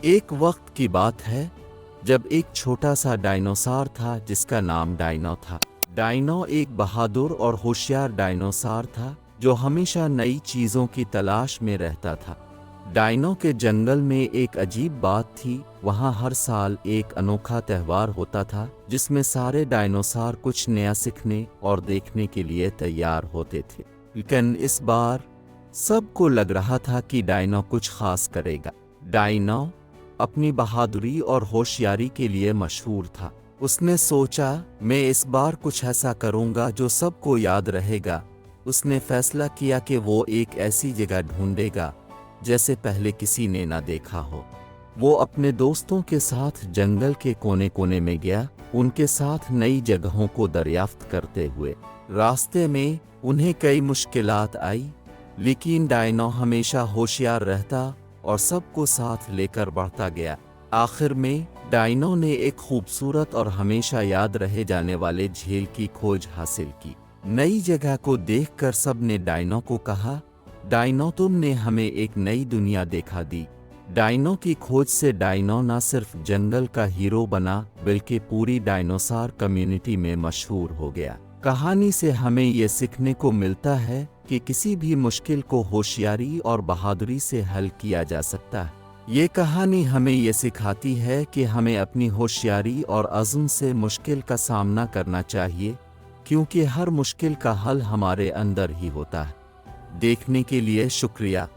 एक वक्त की बात है जब एक छोटा सा डायनासोर था जिसका नाम डायनो था। डायनो एक बहादुर और होशियार डायनासोर था जो हमेशा नई चीज़ों की तलाश में रहता था। डायनो के जंगल में एक अजीब बात थी, वहाँ हर साल एक अनोखा त्यौहार होता था जिसमें सारे डायनासोर कुछ नया सीखने और देखने के लिए तैयार होते थे। लेकिन इस बार सबको लग रहा था कि डायनो कुछ खास करेगा। डायनो अपनी बहादुरी और होशियारी के लिए मशहूर था। उसने सोचा, मैं इस बार कुछ ऐसा करूंगा जो सबको याद रहेगा। उसने फैसला किया कि वो एक ऐसी जगह ढूंढेगा जैसे पहले किसी ने ना देखा हो। वो अपने दोस्तों के साथ जंगल के कोने कोने में गया, उनके साथ नई जगहों को दरियाफ्त करते हुए। रास्ते में उन्हें कई मुश्किलात आई, लेकिन डायनो हमेशा होशियार रहता और सबको साथ लेकर बढ़ता गया। आखिर में डायनो ने एक खूबसूरत और हमेशा याद रहे जाने वाले झील की खोज हासिल की। नई जगह को देखकर सब ने डायनो को कहा, डायनो तुमने हमें एक नई दुनिया दिखा दी। डायनो की खोज से डायनो न सिर्फ जंगल का हीरो बना बल्कि पूरी डायनासोर कम्युनिटी में मशहूर हो गया। कहानी से हमें ये सीखने को मिलता है कि किसी भी मुश्किल को होशियारी और बहादुरी से हल किया जा सकता है। ये कहानी हमें ये सिखाती है कि हमें अपनी होशियारी और अज़्म से मुश्किल का सामना करना चाहिए, क्योंकि हर मुश्किल का हल हमारे अंदर ही होता है। देखने के लिए शुक्रिया।